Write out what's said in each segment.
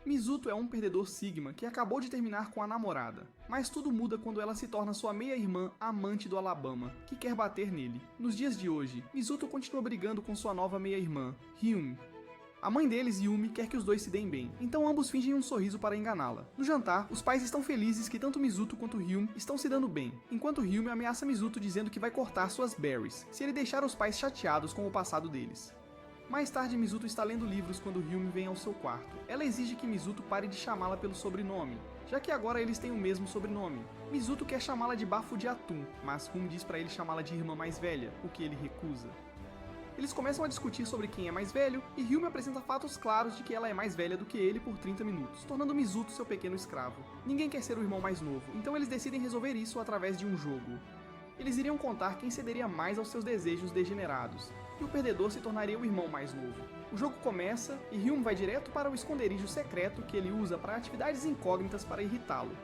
Mizuto é um perdedor Sigma que acabou de terminar com a namorada, mas tudo muda quando ela se torna sua meia-irmã amante do Alabama, que quer bater nele. Nos dias de hoje, Mizuto continua brigando com sua nova meia-irmã, Hyumi. A mãe deles, Yumi, quer que os dois se deem bem, então ambos fingem um sorriso para enganá-la. No jantar, os pais estão felizes que tanto Mizuto quanto Hyumi estão se dando bem, enquanto Hyumi ameaça Mizuto dizendo que vai cortar suas berries, se ele deixar os pais chateados com o passado deles. Mais tarde, Mizuto está lendo livros quando Hyumi vem ao seu quarto. Ela exige que Mizuto pare de chamá-la pelo sobrenome, já que agora eles têm o mesmo sobrenome. Mizuto quer chamá-la de bafo de atum, mas Hyumi diz para ele chamá-la de irmã mais velha, o que ele recusa. Eles começam a discutir sobre quem é mais velho, e Hyumi apresenta fatos claros de que ela é mais velha do que ele por 30 minutos, tornando Mizuto seu pequeno escravo. Ninguém quer ser o irmão mais novo, então eles decidem resolver isso através de um jogo. Eles iriam contar quem cederia mais aos seus desejos degenerados, e o perdedor se tornaria o irmão mais novo. O jogo começa, e Hyumi vai direto para o esconderijo secreto que ele usa para atividades incógnitas para irritá-lo.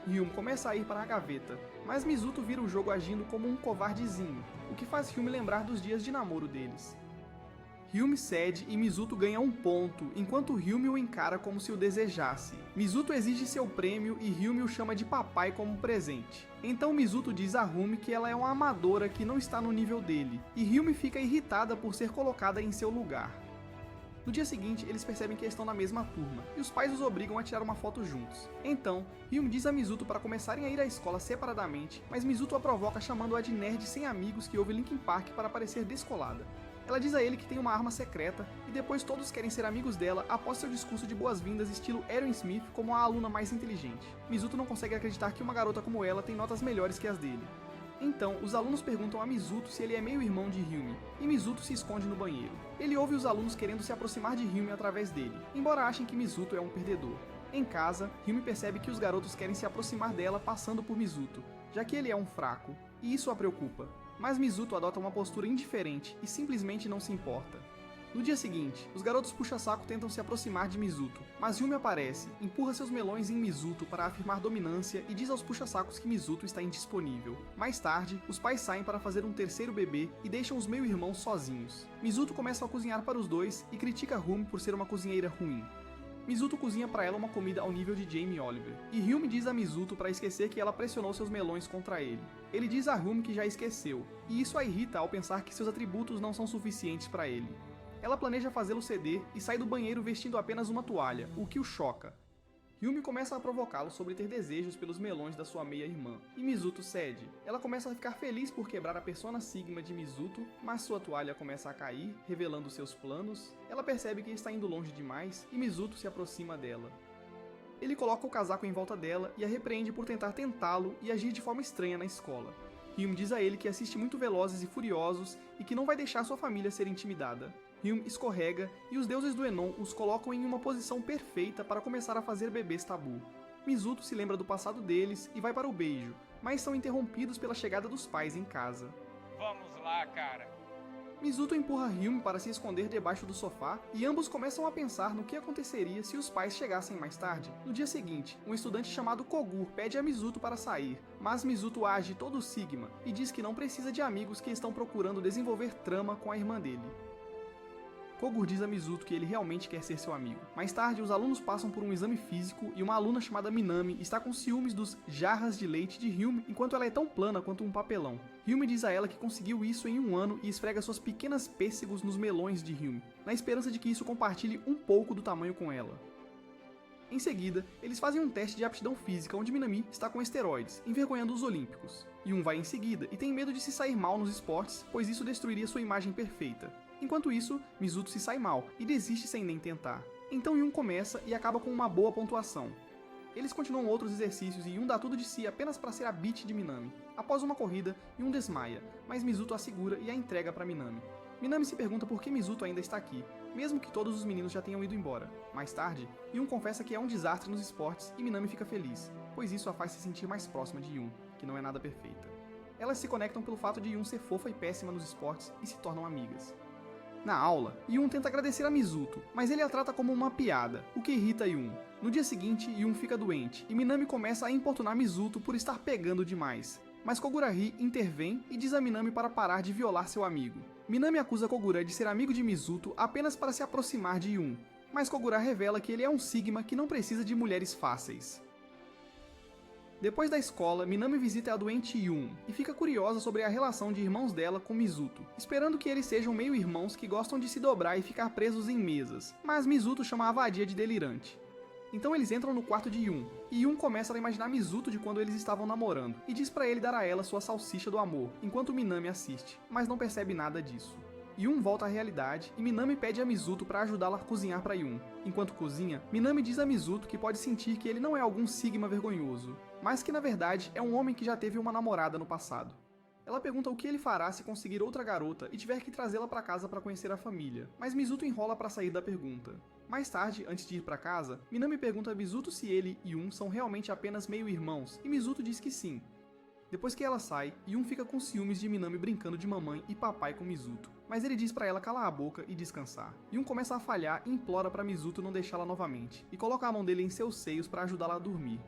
Hyumi começa a ir para a gaveta, mas Mizuto vira o jogo agindo como um covardezinho, o que faz Hyumi lembrar dos dias de namoro deles. Hyumi cede e Mizuto ganha um ponto, enquanto Hyumi o encara como se o desejasse. Mizuto exige seu prêmio e Hyumi o chama de papai como presente. Então Mizuto diz a Hyumi que ela é uma amadora que não está no nível dele, e Hyumi fica irritada por ser colocada em seu lugar. No dia seguinte, eles percebem que estão na mesma turma, e os pais os obrigam a tirar uma foto juntos. Então, Hyumi diz a Mizuto para começarem a ir à escola separadamente, mas Mizuto a provoca chamando-a de nerd sem amigos que ouve Linkin Park para parecer descolada. Ela diz a ele que tem uma arma secreta, e depois todos querem ser amigos dela após seu discurso de boas-vindas estilo Aaron Smith como a aluna mais inteligente. Mizuto não consegue acreditar que uma garota como ela tem notas melhores que as dele. Então, os alunos perguntam a Mizuto se ele é meio-irmão de Hyumi, e Mizuto se esconde no banheiro. Ele ouve os alunos querendo se aproximar de Hyumi através dele, embora achem que Mizuto é um perdedor. Em casa, Hyumi percebe que os garotos querem se aproximar dela passando por Mizuto, já que ele é um fraco, e isso a preocupa. Mas Mizuto adota uma postura indiferente e simplesmente não se importa. No dia seguinte, os garotos puxa-saco tentam se aproximar de Mizuto, mas Hyumi aparece, empurra seus melões em Mizuto para afirmar dominância e diz aos puxa-sacos que Mizuto está indisponível. Mais tarde, os pais saem para fazer um terceiro bebê e deixam os meio-irmãos sozinhos. Mizuto começa a cozinhar para os dois e critica Hyumi por ser uma cozinheira ruim. Mizuto cozinha para ela uma comida ao nível de Jamie Oliver, e Hyumi diz a Mizuto para esquecer que ela pressionou seus melões contra ele. Ele diz a Hyumi que já esqueceu, e isso a irrita ao pensar que seus atributos não são suficientes para ele. Ela planeja fazê-lo ceder e sai do banheiro vestindo apenas uma toalha, o que o choca. Hyumi começa a provocá-lo sobre ter desejos pelos melões da sua meia-irmã, e Mizuto cede. Ela começa a ficar feliz por quebrar a persona Sigma de Mizuto, mas sua toalha começa a cair, revelando seus planos. Ela percebe que está indo longe demais, e Mizuto se aproxima dela. Ele coloca o casaco em volta dela e a repreende por tentar tentá-lo e agir de forma estranha na escola. Hyumi diz a ele que assiste muito Velozes e Furiosos e que não vai deixar sua família ser intimidada. Hyumi escorrega e os deuses do Enon os colocam em uma posição perfeita para começar a fazer bebês tabu. Mizuto se lembra do passado deles e vai para o beijo, mas são interrompidos pela chegada dos pais em casa. Vamos lá, cara. Mizuto empurra Hyumi para se esconder debaixo do sofá e ambos começam a pensar no que aconteceria se os pais chegassem mais tarde. No dia seguinte, um estudante chamado Kogur pede a Mizuto para sair, mas Mizuto age todo Sigma e diz que não precisa de amigos que estão procurando desenvolver trama com a irmã dele. Kogur diz a Mizuto que ele realmente quer ser seu amigo. Mais tarde, os alunos passam por um exame físico e uma aluna chamada Minami está com ciúmes dos jarras de leite de Hyumi enquanto ela é tão plana quanto um papelão. Hyumi diz a ela que conseguiu isso em um ano e esfrega suas pequenas pêssegos nos melões de Hyumi, na esperança de que isso compartilhe um pouco do tamanho com ela. Em seguida, eles fazem um teste de aptidão física onde Minami está com esteroides, envergonhando os olímpicos. Yun vai em seguida e tem medo de se sair mal nos esportes, pois isso destruiria sua imagem perfeita. Enquanto isso, Mizuto se sai mal e desiste sem nem tentar. Então Yun começa e acaba com uma boa pontuação. Eles continuam outros exercícios e Yun dá tudo de si apenas para ser a beat de Minami. Após uma corrida, Yun desmaia, mas Mizuto a segura e a entrega para Minami. Minami se pergunta por que Mizuto ainda está aqui, mesmo que todos os meninos já tenham ido embora. Mais tarde, Yun confessa que é um desastre nos esportes e Minami fica feliz, pois isso a faz se sentir mais próxima de Yun, que não é nada perfeita. Elas se conectam pelo fato de Yun ser fofa e péssima nos esportes e se tornam amigas. Na aula, Yun tenta agradecer a Mizuto, mas ele a trata como uma piada, o que irrita Yun. No dia seguinte, Yun fica doente, e Minami começa a importunar Mizuto por estar pegando demais. Mas Kogura-Hi intervém e diz a Minami para parar de violar seu amigo. Minami acusa Kogura de ser amigo de Mizuto apenas para se aproximar de Yun. Mas Kogura revela que ele é um Sigma que não precisa de mulheres fáceis. Depois da escola, Minami visita a doente Yun e fica curiosa sobre a relação de irmãos dela com Mizuto, esperando que eles sejam meio-irmãos que gostam de se dobrar e ficar presos em mesas, mas Mizuto chama a vadia de delirante. Então eles entram no quarto de Yun, e Yun começa a imaginar Mizuto de quando eles estavam namorando, e diz pra ele dar a ela sua salsicha do amor, enquanto Minami assiste, mas não percebe nada disso. Yun volta à realidade e Minami pede a Mizuto para ajudá-la a cozinhar para Yun. Enquanto cozinha, Minami diz a Mizuto que pode sentir que ele não é algum Sigma vergonhoso, mas que na verdade é um homem que já teve uma namorada no passado. Ela pergunta o que ele fará se conseguir outra garota e tiver que trazê-la para casa para conhecer a família, mas Mizuto enrola para sair da pergunta. Mais tarde, antes de ir para casa, Minami pergunta a Mizuto se ele e Yun são realmente apenas meio-irmãos, e Mizuto diz que sim. Depois que ela sai, Yun fica com ciúmes de Minami brincando de mamãe e papai com Mizuto, mas ele diz pra ela calar a boca e descansar. Yun começa a falhar e implora pra Mizuto não deixá-la novamente, e coloca a mão dele em seus seios para ajudá-la a dormir.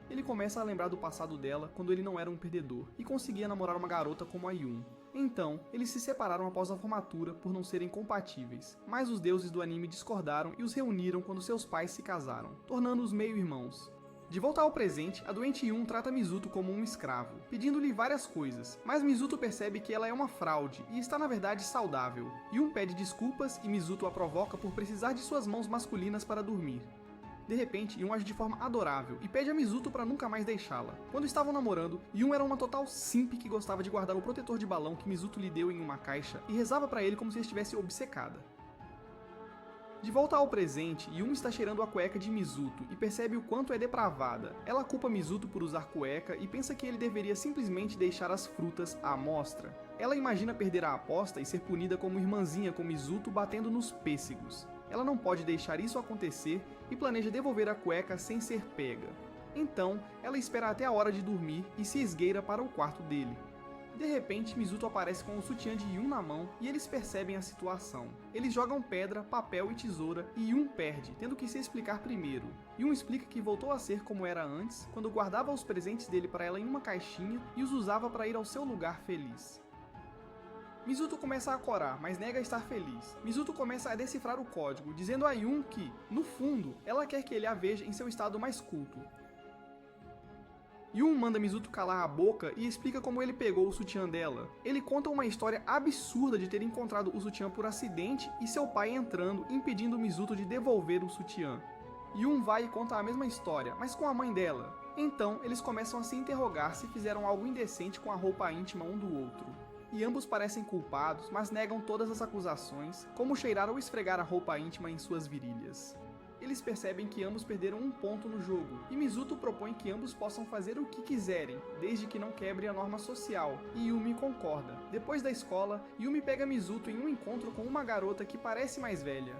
Ele começa a lembrar do passado dela quando ele não era um perdedor, e conseguia namorar uma garota como a Yun. Então, eles se separaram após a formatura por não serem compatíveis, mas os deuses do anime discordaram e os reuniram quando seus pais se casaram, tornando-os meio-irmãos. De volta ao presente, a doente Yun trata Mizuto como um escravo, pedindo-lhe várias coisas, mas Mizuto percebe que ela é uma fraude e está na verdade saudável. Yun pede desculpas e Mizuto a provoca por precisar de suas mãos masculinas para dormir. De repente, Yun age de forma adorável e pede a Mizuto para nunca mais deixá-la. Quando estavam namorando, Yun era uma total simp que gostava de guardar o protetor de balão que Mizuto lhe deu em uma caixa e rezava para ele como se estivesse obcecada. De volta ao presente, Yun está cheirando a cueca de Mizuto e percebe o quanto é depravada. Ela culpa Mizuto por usar cueca e pensa que ele deveria simplesmente deixar as frutas à mostra. Ela imagina perder a aposta e ser punida como irmãzinha com Mizuto batendo nos pêssegos. Ela não pode deixar isso acontecer e planeja devolver a cueca sem ser pega. Então, ela espera até a hora de dormir e se esgueira para o quarto dele. De repente, Mizuto aparece com o sutiã de Yun na mão e eles percebem a situação. Eles jogam pedra, papel e tesoura e Yun perde, tendo que se explicar primeiro. Yun explica que voltou a ser como era antes, quando guardava os presentes dele para ela em uma caixinha e os usava para ir ao seu lugar feliz. Mizuto começa a corar, mas nega estar feliz. Mizuto começa a decifrar o código, dizendo a Yun que, no fundo, ela quer que ele a veja em seu estado mais culto. Yun manda Mizuto calar a boca e explica como ele pegou o sutiã dela. Ele conta uma história absurda de ter encontrado o sutiã por acidente e seu pai entrando, impedindo Mizuto de devolver o sutiã. Yun vai e conta a mesma história, mas com a mãe dela. Então, eles começam a se interrogar se fizeram algo indecente com a roupa íntima um do outro. E ambos parecem culpados, mas negam todas as acusações, como cheirar ou esfregar a roupa íntima em suas virilhas. Eles percebem que ambos perderam um ponto no jogo, e Mizuto propõe que ambos possam fazer o que quiserem, desde que não quebre a norma social, e Yumi concorda. Depois da escola, Yumi pega Mizuto em um encontro com uma garota que parece mais velha.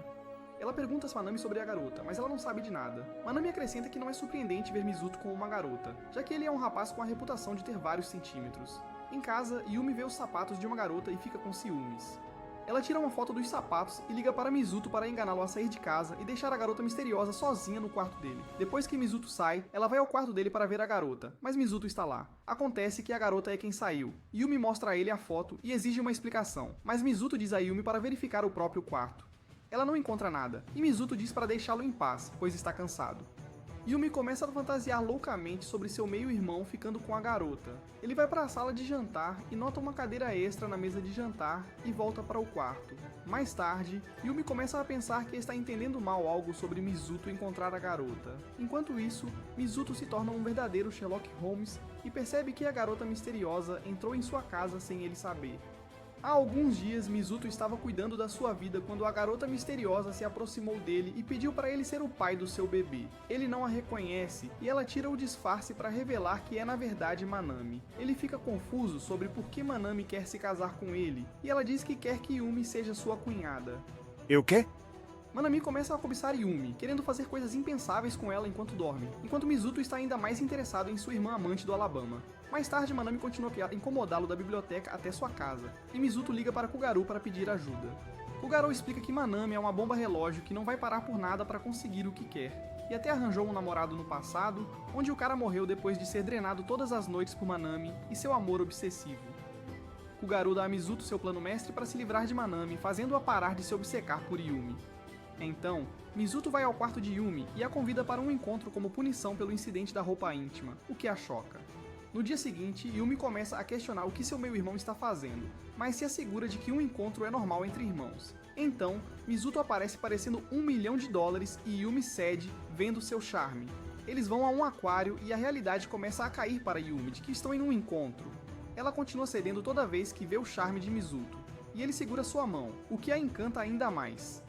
Ela pergunta a Manami sobre a garota, mas ela não sabe de nada. Manami acrescenta que não é surpreendente ver Mizuto com uma garota, já que ele é um rapaz com a reputação de ter vários centímetros. Em casa, Yumi vê os sapatos de uma garota e fica com ciúmes. Ela tira uma foto dos sapatos e liga para Mizuto para enganá-lo a sair de casa e deixar a garota misteriosa sozinha no quarto dele. Depois que Mizuto sai, ela vai ao quarto dele para ver a garota, mas Mizuto está lá. Acontece que a garota é quem saiu. Yumi mostra a ele a foto e exige uma explicação, mas Mizuto diz a Yumi para verificar o próprio quarto. Ela não encontra nada, e Mizuto diz para deixá-lo em paz, pois está cansado. Yumi começa a fantasiar loucamente sobre seu meio-irmão ficando com a garota. Ele vai para a sala de jantar e nota uma cadeira extra na mesa de jantar e volta para o quarto. Mais tarde, Yumi começa a pensar que está entendendo mal algo sobre Mizuto encontrar a garota. Enquanto isso, Mizuto se torna um verdadeiro Sherlock Holmes e percebe que a garota misteriosa entrou em sua casa sem ele saber. Há alguns dias, Mizuto estava cuidando da sua vida quando a garota misteriosa se aproximou dele e pediu para ele ser o pai do seu bebê. Ele não a reconhece e ela tira o disfarce para revelar que é na verdade Manami. Ele fica confuso sobre por que Manami quer se casar com ele e ela diz que quer que Yumi seja sua cunhada. Eu quê? Manami começa a cobiçar Yumi, querendo fazer coisas impensáveis com ela enquanto dorme, enquanto Mizuto está ainda mais interessado em sua irmã amante do Alabama. Mais tarde, Manami continua a incomodá-lo da biblioteca até sua casa, e Mizuto liga para Kugaru para pedir ajuda. Kugaru explica que Manami é uma bomba relógio que não vai parar por nada para conseguir o que quer, e até arranjou um namorado no passado, onde o cara morreu depois de ser drenado todas as noites por Manami e seu amor obsessivo. Kugaru dá a Mizuto seu plano mestre para se livrar de Manami, fazendo-a parar de se obcecar por Yumi. Então, Mizuto vai ao quarto de Yumi e a convida para um encontro como punição pelo incidente da roupa íntima, o que a choca. No dia seguinte, Yumi começa a questionar o que seu meio-irmão está fazendo, mas se assegura de que um encontro é normal entre irmãos. Então, Mizuto aparece parecendo $1 milhão e Yumi cede, vendo seu charme. Eles vão a um aquário e a realidade começa a cair para Yumi de que estão em um encontro. Ela continua cedendo toda vez que vê o charme de Mizuto, e ele segura sua mão, o que a encanta ainda mais.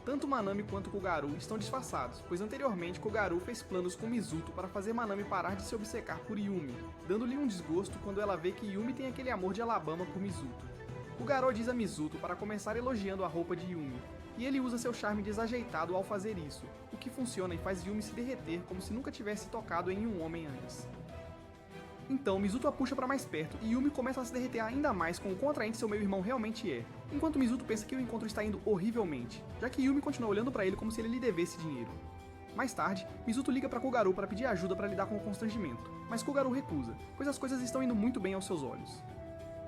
Tanto Manami quanto Kogaru estão disfarçados, pois anteriormente Kogaru fez planos com Mizuto para fazer Manami parar de se obcecar por Yumi, dando-lhe um desgosto quando ela vê que Yumi tem aquele amor de Alabama por Mizuto. Kogaru diz a Mizuto para começar elogiando a roupa de Yumi, e ele usa seu charme desajeitado ao fazer isso, o que funciona e faz Yumi se derreter como se nunca tivesse tocado em um homem antes. Então, Mizuto a puxa para mais perto e Yumi começa a se derreter ainda mais com o quão atraente seu meio-irmão realmente é, enquanto Mizuto pensa que o encontro está indo horrivelmente, já que Yumi continua olhando para ele como se ele lhe devesse dinheiro. Mais tarde, Mizuto liga para Kogaru para pedir ajuda para lidar com o constrangimento, mas Kogaru recusa, pois as coisas estão indo muito bem aos seus olhos.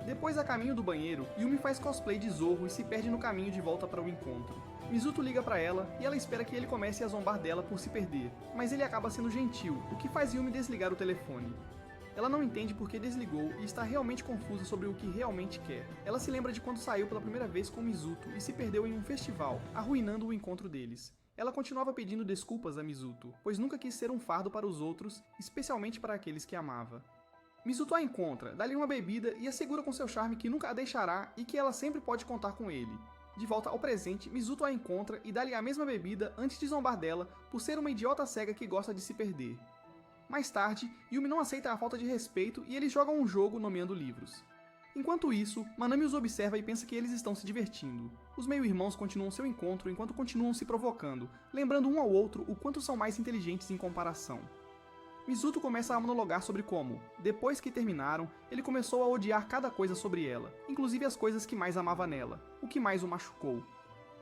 Depois, a caminho do banheiro, Yumi faz cosplay de Zorro e se perde no caminho de volta para o encontro. Mizuto liga para ela e ela espera que ele comece a zombar dela por se perder, mas ele acaba sendo gentil, o que faz Yumi desligar o telefone. Ela não entende por que desligou e está realmente confusa sobre o que realmente quer. Ela se lembra de quando saiu pela primeira vez com Mizuto e se perdeu em um festival, arruinando o encontro deles. Ela continuava pedindo desculpas a Mizuto, pois nunca quis ser um fardo para os outros, especialmente para aqueles que amava. Mizuto a encontra, dá-lhe uma bebida e assegura com seu charme que nunca a deixará e que ela sempre pode contar com ele. De volta ao presente, Mizuto a encontra e dá-lhe a mesma bebida antes de zombar dela por ser uma idiota cega que gosta de se perder. Mais tarde, Yumi não aceita a falta de respeito e eles jogam um jogo nomeando livros. Enquanto isso, Manami os observa e pensa que eles estão se divertindo. Os meio-irmãos continuam seu encontro enquanto continuam se provocando, lembrando um ao outro o quanto são mais inteligentes em comparação. Mizuto começa a monologar sobre como, depois que terminaram, ele começou a odiar cada coisa sobre ela, inclusive as coisas que mais amava nela, o que mais o machucou.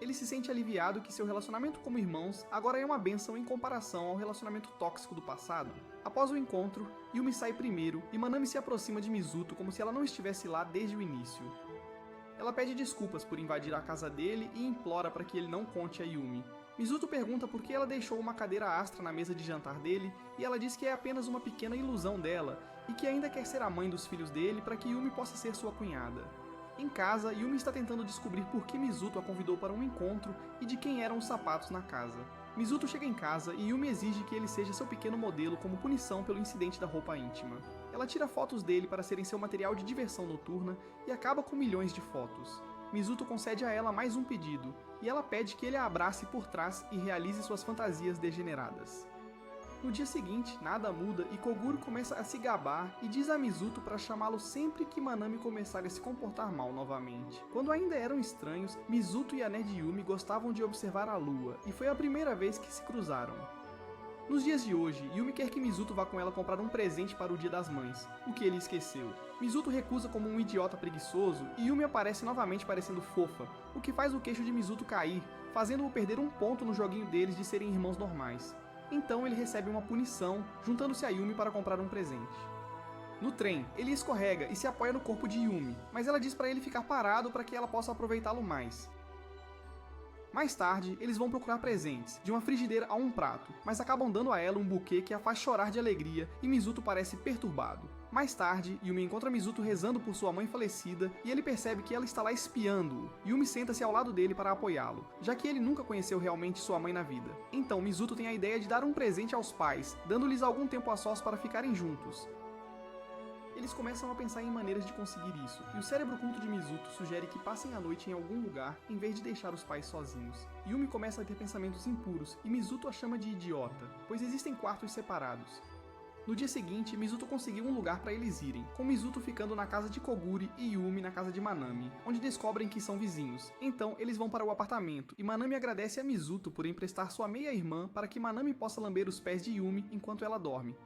Ele se sente aliviado que seu relacionamento como irmãos agora é uma bênção em comparação ao relacionamento tóxico do passado. Após o encontro, Yumi sai primeiro e Manami se aproxima de Mizuto como se ela não estivesse lá desde o início. Ela pede desculpas por invadir a casa dele e implora para que ele não conte a Yumi. Mizuto pergunta por que ela deixou uma cadeira astra na mesa de jantar dele e ela diz que é apenas uma pequena ilusão dela e que ainda quer ser a mãe dos filhos dele para que Yumi possa ser sua cunhada. Em casa, Yumi está tentando descobrir por que Mizuto a convidou para um encontro e de quem eram os sapatos na casa. Mizuto chega em casa e Yumi exige que ele seja seu pequeno modelo como punição pelo incidente da roupa íntima. Ela tira fotos dele para serem seu material de diversão noturna e acaba com milhões de fotos. Mizuto concede a ela mais um pedido, e ela pede que ele a abrace por trás e realize suas fantasias degeneradas. No dia seguinte, nada muda e Koguro começa a se gabar e diz a Mizuto para chamá-lo sempre que Manami começar a se comportar mal novamente. Quando ainda eram estranhos, Mizuto e a nerd Yumi gostavam de observar a lua, e foi a primeira vez que se cruzaram. Nos dias de hoje, Yumi quer que Mizuto vá com ela comprar um presente para o Dia das Mães, o que ele esqueceu. Mizuto recusa como um idiota preguiçoso e Yumi aparece novamente parecendo fofa, o que faz o queixo de Mizuto cair, fazendo-o perder um ponto no joguinho deles de serem irmãos normais. Então ele recebe uma punição, juntando-se a Yumi para comprar um presente. No trem, ele escorrega e se apoia no corpo de Yumi, mas ela diz para ele ficar parado para que ela possa aproveitá-lo mais. Mais tarde, eles vão procurar presentes, de uma frigideira a um prato, mas acabam dando a ela um buquê que a faz chorar de alegria e Mizuto parece perturbado. Mais tarde, Yumi encontra Mizuto rezando por sua mãe falecida e ele percebe que ela está lá espiando-o. Yumi senta-se ao lado dele para apoiá-lo, já que ele nunca conheceu realmente sua mãe na vida. Então Mizuto tem a ideia de dar um presente aos pais, dando-lhes algum tempo a sós para ficarem juntos. Eles começam a pensar em maneiras de conseguir isso, e o cérebro culto de Mizuto sugere que passem a noite em algum lugar em vez de deixar os pais sozinhos. Yumi começa a ter pensamentos impuros e Mizuto a chama de idiota, pois existem quartos separados. No dia seguinte, Mizuto conseguiu um lugar para eles irem, com Mizuto ficando na casa de Koguri e Yumi na casa de Manami, onde descobrem que são vizinhos. Então, eles vão para o apartamento, e Manami agradece a Mizuto por emprestar sua meia-irmã para que Manami possa lamber os pés de Yumi enquanto ela dorme.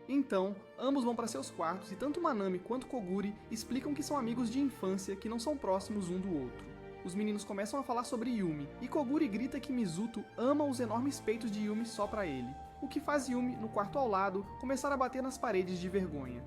Então, ambos vão para seus quartos e tanto Manami quanto Koguri explicam que são amigos de infância que não são próximos um do outro. Os meninos começam a falar sobre Yumi, e Koguri grita que Mizuto ama os enormes peitos de Yumi só pra ele, o que faz Yumi, no quarto ao lado, começar a bater nas paredes de vergonha.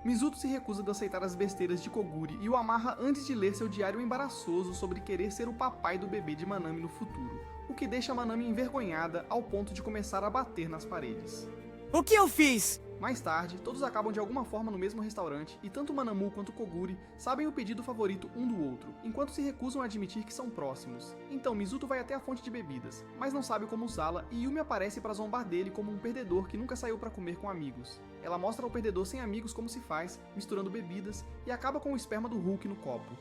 Mizuto se recusa de aceitar as besteiras de Koguri e o amarra antes de ler seu diário embaraçoso sobre querer ser o papai do bebê de Manami no futuro, o que deixa Manami envergonhada ao ponto de começar a bater nas paredes. O que eu fiz? Mais tarde, todos acabam de alguma forma no mesmo restaurante e tanto Manamu quanto Koguri sabem o pedido favorito um do outro, enquanto se recusam a admitir que são próximos. Então Mizuto vai até a fonte de bebidas, mas não sabe como usá-la e Yumi aparece para zombar dele como um perdedor que nunca saiu para comer com amigos. Ela mostra ao perdedor sem amigos como se faz, misturando bebidas, e acaba com o esperma do Hulk no copo.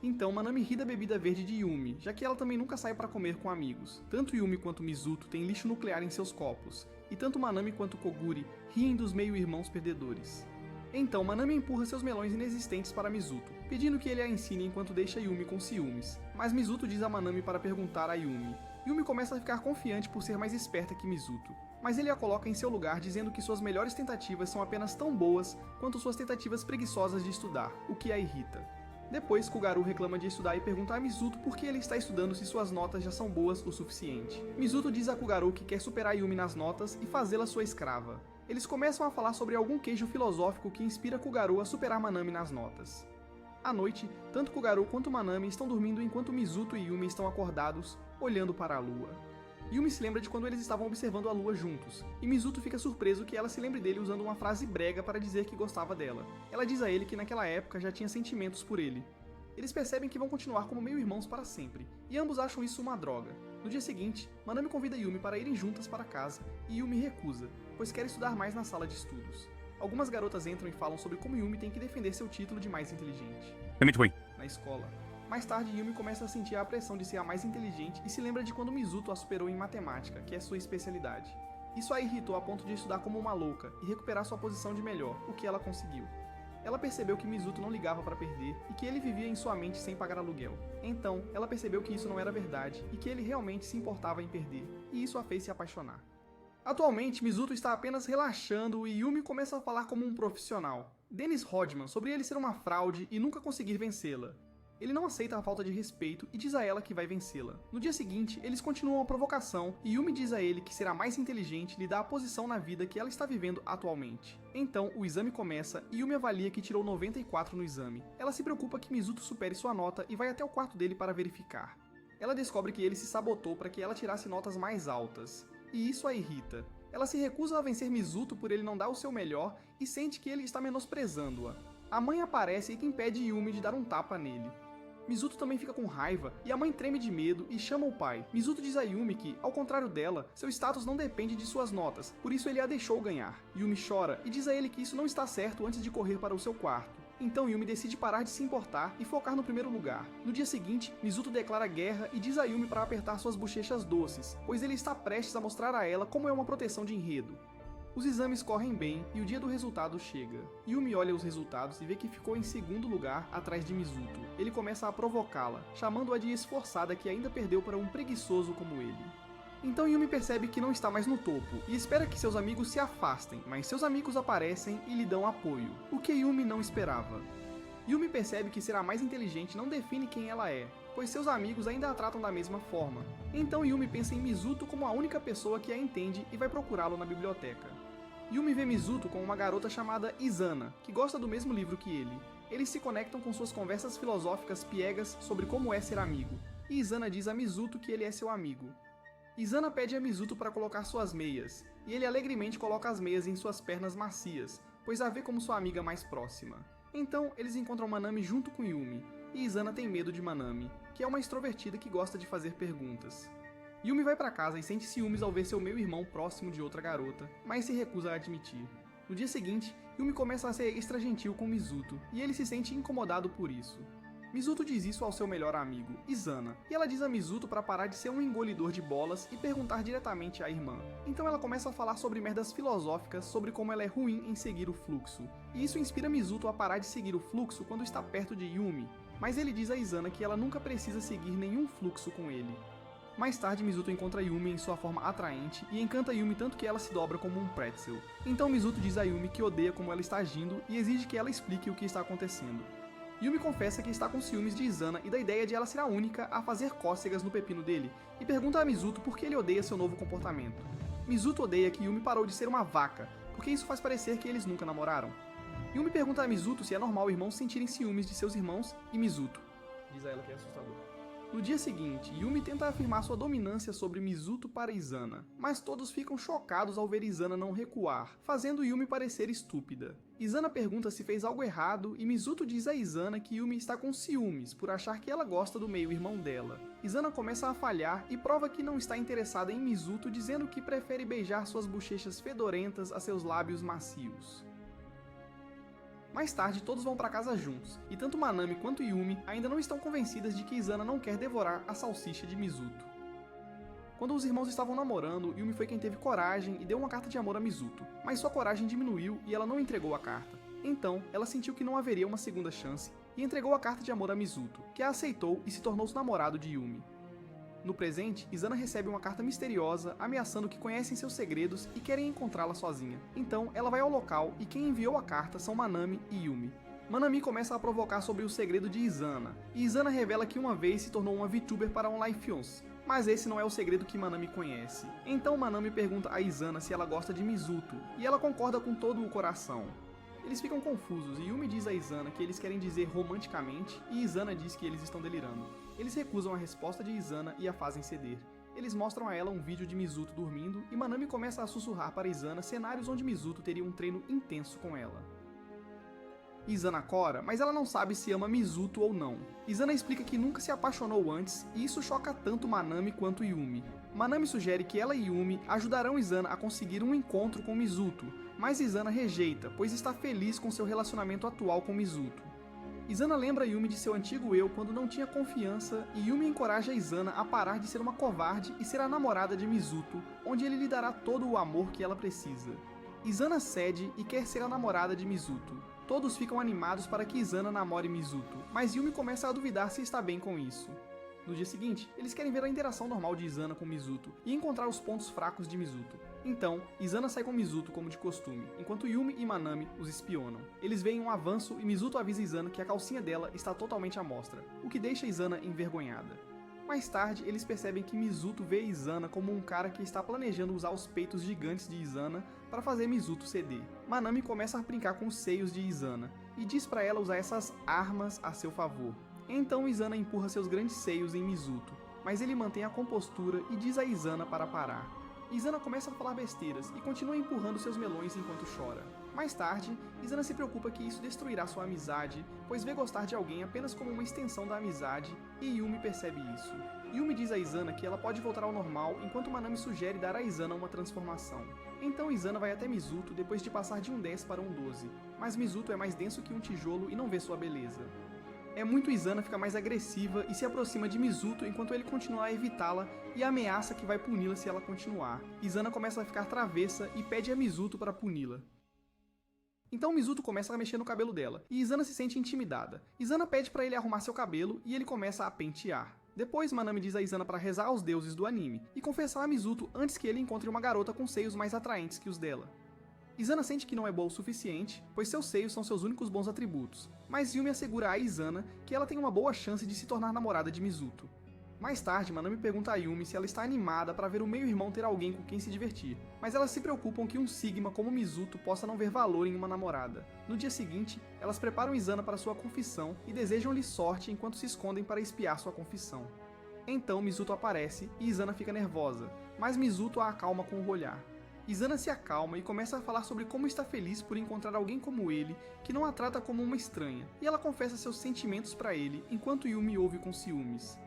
Então Manami ri da bebida verde de Yumi, já que ela também nunca sai para comer com amigos. Tanto Yumi quanto Mizuto têm lixo nuclear em seus copos, e tanto Manami quanto Koguri riem dos meio-irmãos perdedores. Então Manami empurra seus melões inexistentes para Mizuto, pedindo que ele a ensine enquanto deixa Yumi com ciúmes. Mas Mizuto diz a Manami para perguntar a Yumi. Yumi começa a ficar confiante por ser mais esperta que Mizuto, mas ele a coloca em seu lugar dizendo que suas melhores tentativas são apenas tão boas quanto suas tentativas preguiçosas de estudar, o que a irrita. Depois, Kougaru reclama de estudar e pergunta a Mizuto por que ele está estudando se suas notas já são boas o suficiente. Mizuto diz a Kougaru que quer superar Yumi nas notas e fazê-la sua escrava. Eles começam a falar sobre algum queijo filosófico que inspira Kougaru a superar Manami nas notas. À noite, tanto Kougaru quanto Manami estão dormindo enquanto Mizuto e Yumi estão acordados, olhando para a lua. Yumi se lembra de quando eles estavam observando a lua juntos, e Mizuto fica surpreso que ela se lembre dele usando uma frase brega para dizer que gostava dela. Ela diz a ele que naquela época já tinha sentimentos por ele. Eles percebem que vão continuar como meio-irmãos para sempre, e ambos acham isso uma droga. No dia seguinte, Manami convida Yumi para irem juntas para casa, e Yumi recusa, pois quer estudar mais na sala de estudos. Algumas garotas entram e falam sobre como Yumi tem que defender seu título de mais inteligente. Na escola. Mais tarde, Yumi começa a sentir a pressão de ser a mais inteligente e se lembra de quando Mizuto a superou em matemática, que é sua especialidade. Isso a irritou a ponto de estudar como uma louca e recuperar sua posição de melhor, o que ela conseguiu. Ela percebeu que Mizuto não ligava para perder e que ele vivia em sua mente sem pagar aluguel. Então, ela percebeu que isso não era verdade e que ele realmente se importava em perder, e isso a fez se apaixonar. Atualmente, Mizuto está apenas relaxando e Yumi começa a falar como um profissional. Dennis Rodman, sobre ele ser uma fraude e nunca conseguir vencê-la. Ele não aceita a falta de respeito e diz a ela que vai vencê-la. No dia seguinte, eles continuam a provocação e Yumi diz a ele que será mais inteligente lhe dá a posição na vida que ela está vivendo atualmente. Então, o exame começa e Yumi avalia que tirou 94 no exame. Ela se preocupa que Mizuto supere sua nota e vai até o quarto dele para verificar. Ela descobre que ele se sabotou para que ela tirasse notas mais altas, e isso a irrita. Ela se recusa a vencer Mizuto por ele não dar o seu melhor e sente que ele está menosprezando-a. A mãe aparece e impede Yumi de dar um tapa nele. Mizuto também fica com raiva e a mãe treme de medo e chama o pai. Mizuto diz a Yumi que, ao contrário dela, seu status não depende de suas notas, por isso ele a deixou ganhar. Yumi chora e diz a ele que isso não está certo antes de correr para o seu quarto. Então Yumi decide parar de se importar e focar no primeiro lugar. No dia seguinte, Mizuto declara guerra e diz a Yumi para apertar suas bochechas doces, pois ele está prestes a mostrar a ela como é uma proteção de enredo. Os exames correm bem e o dia do resultado chega. Yumi olha os resultados e vê que ficou em segundo lugar atrás de Mizuto. Ele começa a provocá-la, chamando-a de esforçada que ainda perdeu para um preguiçoso como ele. Então Yumi percebe que não está mais no topo e espera que seus amigos se afastem, mas seus amigos aparecem e lhe dão apoio, o que Yumi não esperava. Yumi percebe que ser a mais inteligente não define quem ela é, pois seus amigos ainda a tratam da mesma forma. Então Yumi pensa em Mizuto como a única pessoa que a entende e vai procurá-lo na biblioteca. Yumi vê Mizuto com uma garota chamada Izana, que gosta do mesmo livro que ele. Eles se conectam com suas conversas filosóficas piegas sobre como é ser amigo, e Izana diz a Mizuto que ele é seu amigo. Izana pede a Mizuto para colocar suas meias, e ele alegremente coloca as meias em suas pernas macias, pois a vê como sua amiga mais próxima. Então, eles encontram Manami junto com Yumi, e Izana tem medo de Manami, que é uma extrovertida que gosta de fazer perguntas. Yumi vai para casa e sente ciúmes ao ver seu meio-irmão próximo de outra garota, mas se recusa a admitir. No dia seguinte, Yumi começa a ser extra gentil com Mizuto, e ele se sente incomodado por isso. Mizuto diz isso ao seu melhor amigo, Izana, e ela diz a Mizuto para parar de ser um engolidor de bolas e perguntar diretamente à irmã. Então ela começa a falar sobre merdas filosóficas sobre como ela é ruim em seguir o fluxo, e isso inspira Mizuto a parar de seguir o fluxo quando está perto de Yumi, mas ele diz a Izana que ela nunca precisa seguir nenhum fluxo com ele. Mais tarde, Mizuto encontra Yumi em sua forma atraente e encanta Yumi tanto que ela se dobra como um pretzel. Então Mizuto diz a Yumi que odeia como ela está agindo e exige que ela explique o que está acontecendo. Yumi confessa que está com ciúmes de Izana e da ideia de ela ser a única a fazer cócegas no pepino dele, e pergunta a Mizuto por que ele odeia seu novo comportamento. Mizuto odeia que Yumi parou de ser uma vaca, porque isso faz parecer que eles nunca namoraram. Yumi pergunta a Mizuto se é normal irmãos sentirem ciúmes de seus irmãos e Mizuto diz a ela que é assustador. No dia seguinte, Yumi tenta afirmar sua dominância sobre Mizuto para Izana, mas todos ficam chocados ao ver Izana não recuar, fazendo Yumi parecer estúpida. Izana pergunta se fez algo errado e Mizuto diz a Izana que Yumi está com ciúmes por achar que ela gosta do meio-irmão dela. Izana começa a falhar e prova que não está interessada em Mizuto, dizendo que prefere beijar suas bochechas fedorentas a seus lábios macios. Mais tarde, todos vão para casa juntos, e tanto Manami quanto Yumi ainda não estão convencidas de que Izana não quer devorar a salsicha de Mizuto. Quando os irmãos estavam namorando, Yumi foi quem teve coragem e deu uma carta de amor a Mizuto, mas sua coragem diminuiu e ela não entregou a carta. Então, ela sentiu que não haveria uma segunda chance e entregou a carta de amor a Mizuto, que a aceitou e se tornou o namorado de Yumi. No presente, Izana recebe uma carta misteriosa ameaçando que conhecem seus segredos e querem encontrá-la sozinha. Então, ela vai ao local e quem enviou a carta são Manami e Yumi. Manami começa a provocar sobre o segredo de Izana, e Izana revela que uma vez se tornou uma VTuber para online films, mas esse não é o segredo que Manami conhece. Então Manami pergunta a Izana se ela gosta de Mizuto, e ela concorda com todo o coração. Eles ficam confusos e Yumi diz a Izana que eles querem dizer romanticamente e Izana diz que eles estão delirando. Eles recusam a resposta de Izana e a fazem ceder. Eles mostram a ela um vídeo de Mizuto dormindo e Manami começa a sussurrar para Izana cenários onde Mizuto teria um treino intenso com ela. Izana cora, mas ela não sabe se ama Mizuto ou não. Izana explica que nunca se apaixonou antes e isso choca tanto Manami quanto Yumi. Manami sugere que ela e Yumi ajudarão Izana a conseguir um encontro com Mizuto, mas Izana rejeita, pois está feliz com seu relacionamento atual com Mizuto. Izana lembra Yumi de seu antigo eu quando não tinha confiança e Yumi encoraja Izana a parar de ser uma covarde e ser a namorada de Mizuto, onde ele lhe dará todo o amor que ela precisa. Izana cede e quer ser a namorada de Mizuto. Todos ficam animados para que Izana namore Mizuto, mas Yumi começa a duvidar se está bem com isso. No dia seguinte, eles querem ver a interação normal de Izana com Mizuto e encontrar os pontos fracos de Mizuto. Então, Izana sai com Mizuto como de costume, enquanto Yumi e Manami os espionam. Eles veem um avanço e Mizuto avisa Izana que a calcinha dela está totalmente à mostra, o que deixa Izana envergonhada. Mais tarde, eles percebem que Mizuto vê Izana como um cara que está planejando usar os peitos gigantes de Izana para fazer Mizuto ceder. Manami começa a brincar com os seios de Izana e diz para ela usar essas armas a seu favor. Então Izana empurra seus grandes seios em Mizuto, mas ele mantém a compostura e diz a Izana para parar. Izana começa a falar besteiras e continua empurrando seus melões enquanto chora. Mais tarde, Izana se preocupa que isso destruirá sua amizade, pois vê gostar de alguém apenas como uma extensão da amizade, e Yumi percebe isso. Yumi diz a Izana que ela pode voltar ao normal, enquanto Manami sugere dar a Izana uma transformação. Então Izana vai até Mizuto depois de passar de um 10 para um 12, mas Mizuto é mais denso que um tijolo e não vê sua beleza. É muito Izana fica mais agressiva e se aproxima de Mizuto enquanto ele continua a evitá-la e ameaça que vai puni-la se ela continuar. Izana começa a ficar travessa e pede a Mizuto para puni-la. Então Mizuto começa a mexer no cabelo dela, e Izana se sente intimidada. Izana pede para ele arrumar seu cabelo e ele começa a pentear. Depois Manami diz a Izana para rezar aos deuses do anime e confessar a Mizuto antes que ele encontre uma garota com seios mais atraentes que os dela. Izana sente que não é boa o suficiente, pois seus seios são seus únicos bons atributos, mas Yumi assegura a Izana que ela tem uma boa chance de se tornar namorada de Mizuto. Mais tarde, Manami pergunta a Yumi se ela está animada para ver o meio-irmão ter alguém com quem se divertir, mas elas se preocupam que um Sigma como Mizuto possa não ver valor em uma namorada. No dia seguinte, elas preparam Izana para sua confissão e desejam-lhe sorte enquanto se escondem para espiar sua confissão. Então Mizuto aparece e Izana fica nervosa, mas Mizuto a acalma com o olhar. Izana se acalma e começa a falar sobre como está feliz por encontrar alguém como ele, que não a trata como uma estranha, e ela confessa seus sentimentos para ele, enquanto Yumi ouve com ciúmes.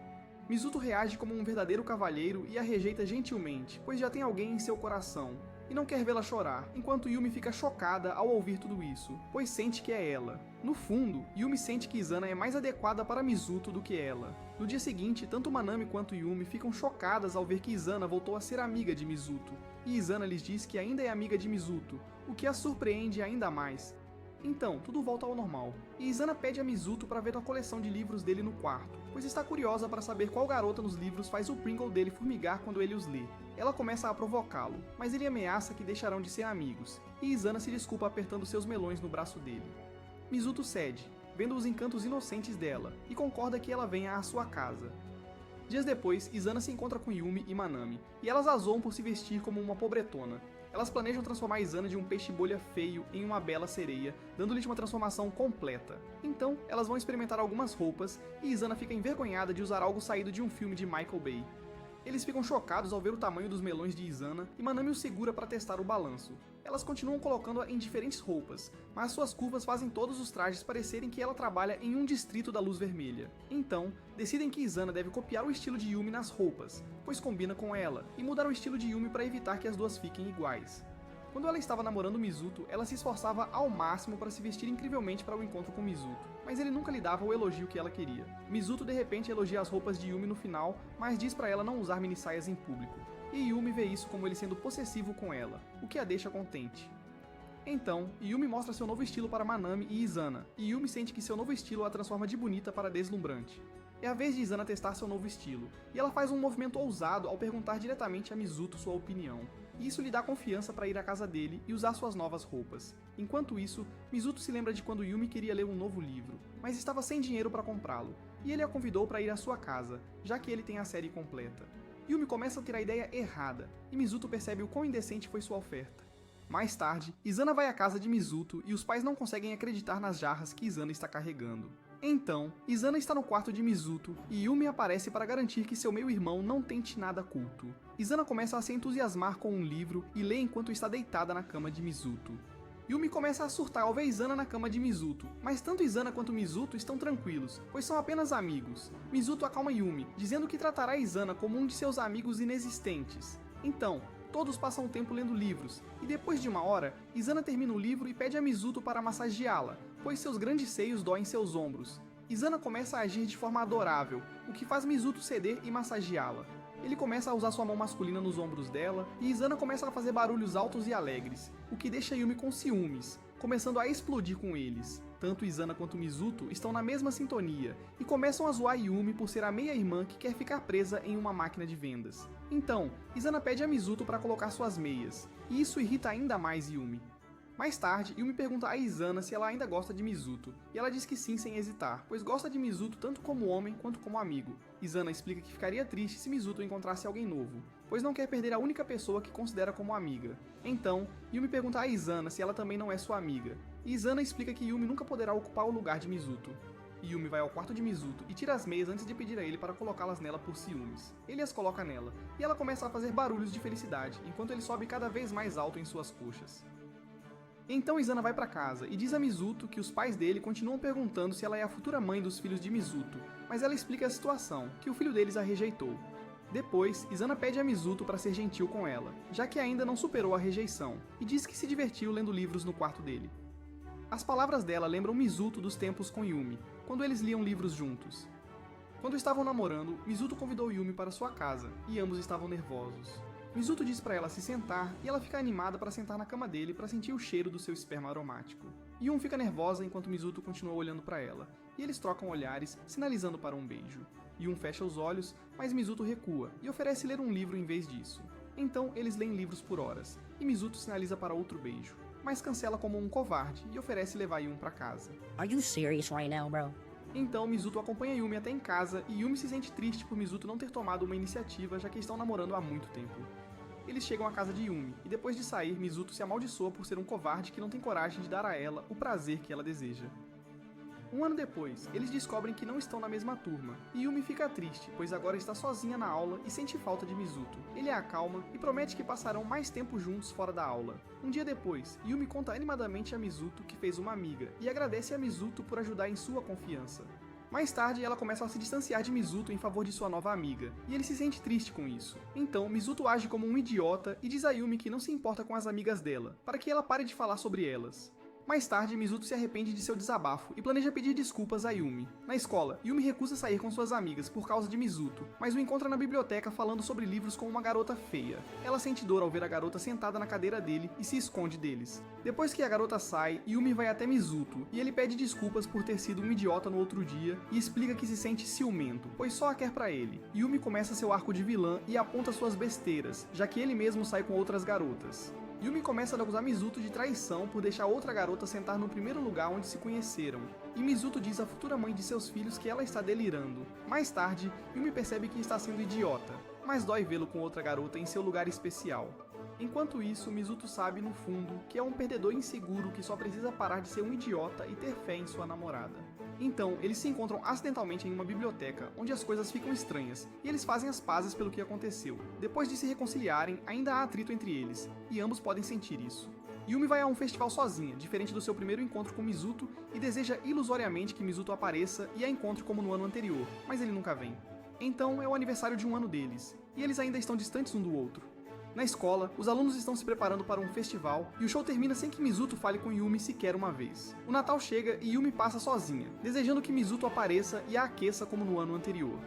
Mizuto reage como um verdadeiro cavalheiro e a rejeita gentilmente, pois já tem alguém em seu coração, e não quer vê-la chorar, enquanto Yumi fica chocada ao ouvir tudo isso, pois sente que é ela. No fundo, Yumi sente que Izana é mais adequada para Mizuto do que ela. No dia seguinte, tanto Manami quanto Yumi ficam chocadas ao ver que Izana voltou a ser amiga de Mizuto, e Izana lhes diz que ainda é amiga de Mizuto, o que a surpreende ainda mais. Então, tudo volta ao normal, e Izana pede a Mizuto para ver a coleção de livros dele no quarto, pois está curiosa para saber qual garota nos livros faz o Pringle dele formigar quando ele os lê. Ela começa a provocá-lo, mas ele ameaça que deixarão de ser amigos, e Izana se desculpa apertando seus melões no braço dele. Mizuto cede, vendo os encantos inocentes dela, e concorda que ela venha à sua casa. Dias depois, Izana se encontra com Yumi e Manami, e elas a zoam por se vestir como uma pobretona. Elas planejam transformar Izana de um peixe-bolha feio em uma bela sereia, dando-lhe uma transformação completa. Então, elas vão experimentar algumas roupas, e Izana fica envergonhada de usar algo saído de um filme de Michael Bay. Eles ficam chocados ao ver o tamanho dos melões de Izana, e Manami o segura para testar o balanço. Elas continuam colocando-a em diferentes roupas, mas suas curvas fazem todos os trajes parecerem que ela trabalha em um distrito da luz vermelha. Então, decidem que Izana deve copiar o estilo de Yumi nas roupas, pois combina com ela, e mudar o estilo de Yumi para evitar que as duas fiquem iguais. Quando ela estava namorando Mizuto, ela se esforçava ao máximo para se vestir incrivelmente para o encontro com Mizuto, mas ele nunca lhe dava o elogio que ela queria. Mizuto de repente elogia as roupas de Yumi no final, mas diz para ela não usar minissaias em público, e Yumi vê isso como ele sendo possessivo com ela, o que a deixa contente. Então, Yumi mostra seu novo estilo para Manami e Izana, e Yumi sente que seu novo estilo a transforma de bonita para deslumbrante. É a vez de Izana testar seu novo estilo, e ela faz um movimento ousado ao perguntar diretamente a Mizuto sua opinião. E isso lhe dá confiança para ir à casa dele e usar suas novas roupas. Enquanto isso, Mizuto se lembra de quando Yumi queria ler um novo livro, mas estava sem dinheiro para comprá-lo, e ele a convidou para ir à sua casa, já que ele tem a série completa. Yumi começa a ter a ideia errada, e Mizuto percebe o quão indecente foi sua oferta. Mais tarde, Izana vai à casa de Mizuto e os pais não conseguem acreditar nas jarras que Izana está carregando. Então, Izana está no quarto de Mizuto e Yumi aparece para garantir que seu meio-irmão não tente nada culto. Izana começa a se entusiasmar com um livro e lê enquanto está deitada na cama de Mizuto. Yumi começa a surtar ao ver Izana na cama de Mizuto, mas tanto Izana quanto Mizuto estão tranquilos, pois são apenas amigos. Mizuto acalma Yumi, dizendo que tratará Izana como um de seus amigos inexistentes. Então, todos passam o tempo lendo livros, e depois de uma hora, Izana termina o livro e pede a Mizuto para massageá-la, pois seus grandes seios doem seus ombros. Izana começa a agir de forma adorável, o que faz Mizuto ceder e massageá-la. Ele começa a usar sua mão masculina nos ombros dela, e Izana começa a fazer barulhos altos e alegres, o que deixa Yumi com ciúmes, começando a explodir com eles. Tanto Izana quanto Mizuto estão na mesma sintonia, e começam a zoar Yumi por ser a meia-irmã que quer ficar presa em uma máquina de vendas. Então, Izana pede a Mizuto para colocar suas meias, e isso irrita ainda mais Yumi. Mais tarde, Yumi pergunta a Izana se ela ainda gosta de Mizuto, e ela diz que sim sem hesitar, pois gosta de Mizuto tanto como homem quanto como amigo. Izana explica que ficaria triste se Mizuto encontrasse alguém novo, pois não quer perder a única pessoa que considera como amiga. Então, Yumi pergunta a Izana se ela também não é sua amiga, e Izana explica que Yumi nunca poderá ocupar o lugar de Mizuto. Yumi vai ao quarto de Mizuto e tira as meias antes de pedir a ele para colocá-las nela por ciúmes. Ele as coloca nela, e ela começa a fazer barulhos de felicidade, enquanto ele sobe cada vez mais alto em suas coxas. Então Izana vai para casa e diz a Mizuto que os pais dele continuam perguntando se ela é a futura mãe dos filhos de Mizuto, mas ela explica a situação, que o filho deles a rejeitou. Depois, Izana pede a Mizuto para ser gentil com ela, já que ainda não superou a rejeição, e diz que se divertiu lendo livros no quarto dele. As palavras dela lembram Mizuto dos tempos com Yumi, quando eles liam livros juntos. Quando estavam namorando, Mizuto convidou Yumi para sua casa, e ambos estavam nervosos. Mizuto diz para ela se sentar e ela fica animada para sentar na cama dele para sentir o cheiro do seu esperma aromático. Yumi fica nervosa enquanto Mizuto continua olhando para ela, e eles trocam olhares, sinalizando para um beijo. Yumi fecha os olhos, mas Mizuto recua e oferece ler um livro em vez disso. Então eles leem livros por horas, e Mizuto sinaliza para outro beijo, mas cancela como um covarde e oferece levar Yumi para casa. Are you serious right now, bro? Então Mizuto acompanha Yumi até em casa e Yumi se sente triste por Mizuto não ter tomado uma iniciativa, já que estão namorando há muito tempo. Eles chegam à casa de Yumi, e depois de sair, Mizuto se amaldiçoa por ser um covarde que não tem coragem de dar a ela o prazer que ela deseja. Um ano depois, eles descobrem que não estão na mesma turma, e Yumi fica triste, pois agora está sozinha na aula e sente falta de Mizuto. Ele a acalma e promete que passarão mais tempo juntos fora da aula. Um dia depois, Yumi conta animadamente a Mizuto que fez uma amiga, e agradece a Mizuto por ajudar em sua confiança. Mais tarde, ela começa a se distanciar de Mizuto em favor de sua nova amiga, e ele se sente triste com isso. Então, Mizuto age como um idiota e diz a Yumi que não se importa com as amigas dela, para que ela pare de falar sobre elas. Mais tarde, Mizuto se arrepende de seu desabafo e planeja pedir desculpas a Yumi. Na escola, Yumi recusa sair com suas amigas por causa de Mizuto, mas o encontra na biblioteca falando sobre livros com uma garota feia. Ela sente dor ao ver a garota sentada na cadeira dele e se esconde deles. Depois que a garota sai, Yumi vai até Mizuto, e ele pede desculpas por ter sido um idiota no outro dia e explica que se sente ciumento, pois só a quer pra ele. Yumi começa seu arco de vilã e aponta suas besteiras, já que ele mesmo sai com outras garotas. Yumi começa a acusar Mizuto de traição por deixar outra garota sentar no primeiro lugar onde se conheceram, e Mizuto diz à futura mãe de seus filhos que ela está delirando. Mais tarde, Yumi percebe que está sendo idiota, mas dói vê-lo com outra garota em seu lugar especial. Enquanto isso, Mizuto sabe no fundo que é um perdedor inseguro que só precisa parar de ser um idiota e ter fé em sua namorada. Então, eles se encontram acidentalmente em uma biblioteca, onde as coisas ficam estranhas, e eles fazem as pazes pelo que aconteceu. Depois de se reconciliarem, ainda há atrito entre eles, e ambos podem sentir isso. Yumi vai a um festival sozinha, diferente do seu primeiro encontro com Mizuto, e deseja ilusoriamente que Mizuto apareça e a encontre como no ano anterior, mas ele nunca vem. Então, é o aniversário de um ano deles, e eles ainda estão distantes um do outro. Na escola, os alunos estão se preparando para um festival e o show termina sem que Mizuto fale com Yumi sequer uma vez. O Natal chega e Yumi passa sozinha, desejando que Mizuto apareça e a aqueça como no ano anterior.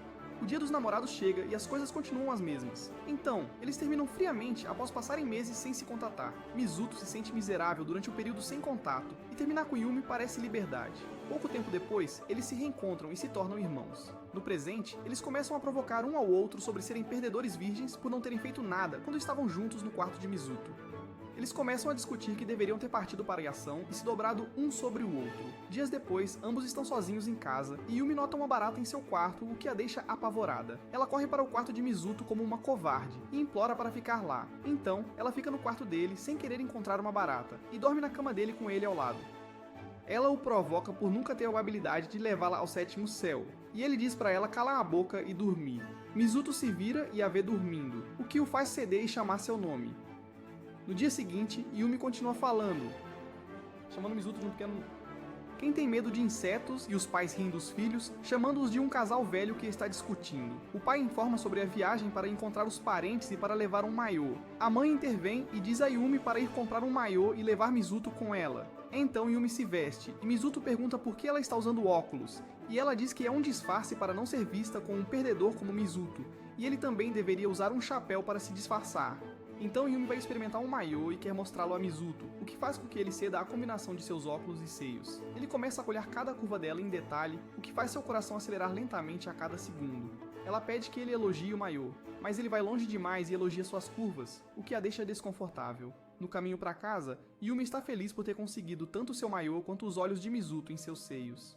O dia dos namorados chega e as coisas continuam as mesmas. Então, eles terminam friamente após passarem meses sem se contatar. Mizuto se sente miserável durante o período sem contato, e terminar com Yumi parece liberdade. Pouco tempo depois, eles se reencontram e se tornam irmãos. No presente, eles começam a provocar um ao outro sobre serem perdedores virgens por não terem feito nada quando estavam juntos no quarto de Mizuto. Eles começam a discutir que deveriam ter partido para a ação e se dobrado um sobre o outro. Dias depois, ambos estão sozinhos em casa e Yumi nota uma barata em seu quarto, o que a deixa apavorada. Ela corre para o quarto de Mizuto como uma covarde e implora para ficar lá. Então, ela fica no quarto dele sem querer encontrar uma barata e dorme na cama dele com ele ao lado. Ela o provoca por nunca ter a habilidade de levá-la ao sétimo céu, e ele diz para ela calar a boca e dormir. Mizuto se vira e a vê dormindo, o que o faz ceder e chamar seu nome. No dia seguinte, Yumi continua falando, chamando Mizuto de um pequeno... Quem tem medo de insetos e os pais riem dos filhos, chamando-os de um casal velho que está discutindo. O pai informa sobre a viagem para encontrar os parentes e para levar um maiô. A mãe intervém e diz a Yumi para ir comprar um maiô e levar Mizuto com ela. Então Yumi se veste, e Mizuto pergunta por que ela está usando óculos, e ela diz que é um disfarce para não ser vista como um perdedor como Mizuto, e ele também deveria usar um chapéu para se disfarçar. Então Yumi vai experimentar um maiô e quer mostrá-lo a Mizuto, o que faz com que ele ceda a combinação de seus óculos e seios. Ele começa a olhar cada curva dela em detalhe, o que faz seu coração acelerar lentamente a cada segundo. Ela pede que ele elogie o maiô, mas ele vai longe demais e elogia suas curvas, o que a deixa desconfortável. No caminho para casa, Yumi está feliz por ter conseguido tanto seu maiô quanto os olhos de Mizuto em seus seios.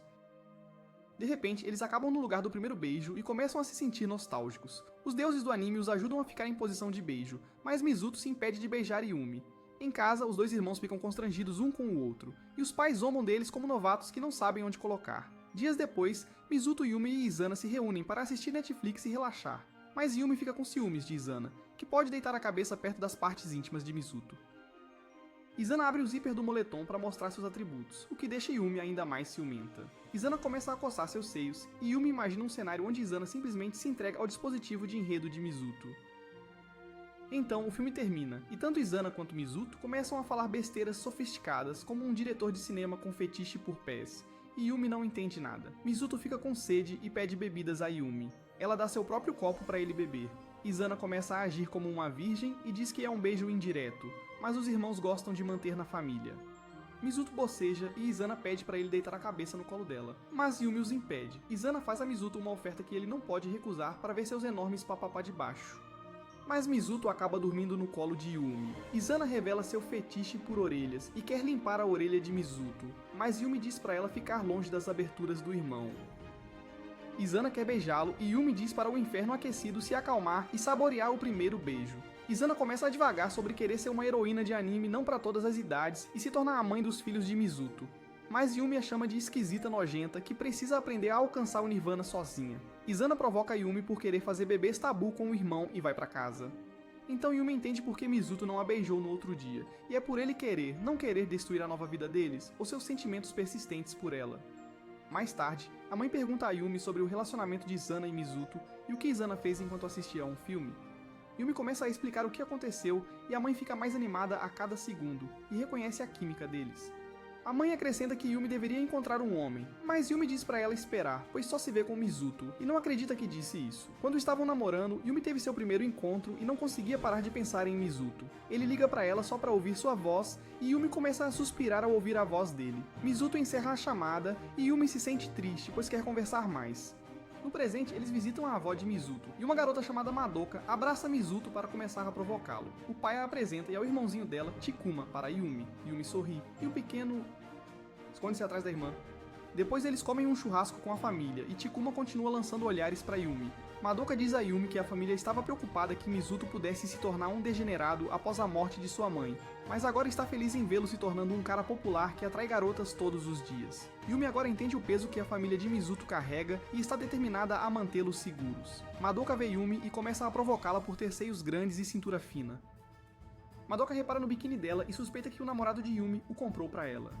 De repente, eles acabam no lugar do primeiro beijo e começam a se sentir nostálgicos. Os deuses do anime os ajudam a ficar em posição de beijo, mas Mizuto se impede de beijar Yumi. Em casa, os dois irmãos ficam constrangidos um com o outro, e os pais zombam deles como novatos que não sabem onde colocar. Dias depois, Mizuto, Yumi e Izana se reúnem para assistir Netflix e relaxar. Mas Yumi fica com ciúmes de Izana, que pode deitar a cabeça perto das partes íntimas de Mizuto. Izana abre o zíper do moletom para mostrar seus atributos, o que deixa Yumi ainda mais ciumenta. Izana começa a coçar seus seios, e Yumi imagina um cenário onde Izana simplesmente se entrega ao dispositivo de enredo de Mizuto. Então, o filme termina, e tanto Izana quanto Mizuto começam a falar besteiras sofisticadas como um diretor de cinema com fetiche por pés, e Yumi não entende nada. Mizuto fica com sede e pede bebidas a Yumi. Ela dá seu próprio copo para ele beber. Izana começa a agir como uma virgem e diz que é um beijo indireto, mas os irmãos gostam de manter na família. Mizuto boceja e Izana pede para ele deitar a cabeça no colo dela, mas Yumi os impede. Izana faz a Mizuto uma oferta que ele não pode recusar para ver seus enormes papapá de baixo. Mas Mizuto acaba dormindo no colo de Yumi. Izana revela seu fetiche por orelhas e quer limpar a orelha de Mizuto, mas Yumi diz para ela ficar longe das aberturas do irmão. Izana quer beijá-lo e Yumi diz para o inferno aquecido se acalmar e saborear o primeiro beijo. Izana começa a divagar sobre querer ser uma heroína de anime não para todas as idades e se tornar a mãe dos filhos de Mizuto. Mas Yumi a chama de esquisita nojenta que precisa aprender a alcançar o Nirvana sozinha. Izana provoca Yumi por querer fazer bebês tabu com o irmão e vai para casa. Então Yumi entende por que Mizuto não a beijou no outro dia, e é por ele querer, não querer destruir a nova vida deles, ou seus sentimentos persistentes por ela. Mais tarde, a mãe pergunta a Yumi sobre o relacionamento de Izana e Mizuto e o que Izana fez enquanto assistia a um filme. Yumi começa a explicar o que aconteceu e a mãe fica mais animada a cada segundo e reconhece a química deles. A mãe acrescenta que Yumi deveria encontrar um homem, mas Yumi diz pra ela esperar, pois só se vê com Mizuto, e não acredita que disse isso. Quando estavam namorando, Yumi teve seu primeiro encontro e não conseguia parar de pensar em Mizuto. Ele liga pra ela só pra ouvir sua voz, e Yumi começa a suspirar ao ouvir a voz dele. Mizuto encerra a chamada, e Yumi se sente triste, pois quer conversar mais. No presente, eles visitam a avó de Mizuto, e uma garota chamada Madoka abraça Mizuto para começar a provocá-lo. O pai a apresenta e ao irmãozinho dela, Chikuma, para Yumi. Yumi sorri, e o pequeno esconde-se atrás da irmã. Depois eles comem um churrasco com a família, e Chikuma continua lançando olhares para Yumi. Madoka diz a Yumi que a família estava preocupada que Mizuto pudesse se tornar um degenerado após a morte de sua mãe, mas agora está feliz em vê-lo se tornando um cara popular que atrai garotas todos os dias. Yumi agora entende o peso que a família de Mizuto carrega e está determinada a mantê-los seguros. Madoka vê Yumi e começa a provocá-la por ter seios grandes e cintura fina. Madoka repara no biquíni dela e suspeita que o namorado de Yumi o comprou para ela.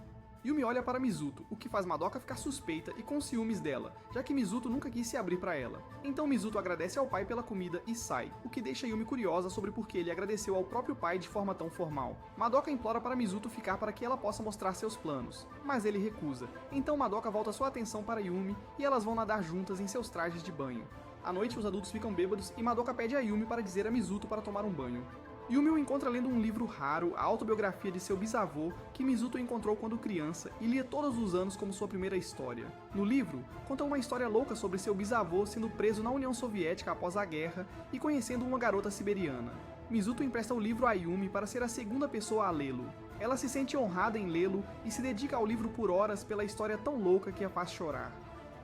Yumi olha para Mizuto, o que faz Madoka ficar suspeita e com ciúmes dela, já que Mizuto nunca quis se abrir para ela. Então Mizuto agradece ao pai pela comida e sai, o que deixa Yumi curiosa sobre por que ele agradeceu ao próprio pai de forma tão formal. Madoka implora para Mizuto ficar para que ela possa mostrar seus planos, mas ele recusa. Então Madoka volta sua atenção para Yumi e elas vão nadar juntas em seus trajes de banho. À noite os adultos ficam bêbados e Madoka pede a Yumi para dizer a Mizuto para tomar um banho. Yumi o encontra lendo um livro raro, a autobiografia de seu bisavô, que Mizuto encontrou quando criança e lia todos os anos como sua primeira história. No livro, conta uma história louca sobre seu bisavô sendo preso na União Soviética após a guerra e conhecendo uma garota siberiana. Mizuto empresta o livro a Yumi para ser a segunda pessoa a lê-lo. Ela se sente honrada em lê-lo e se dedica ao livro por horas pela história tão louca que a faz chorar.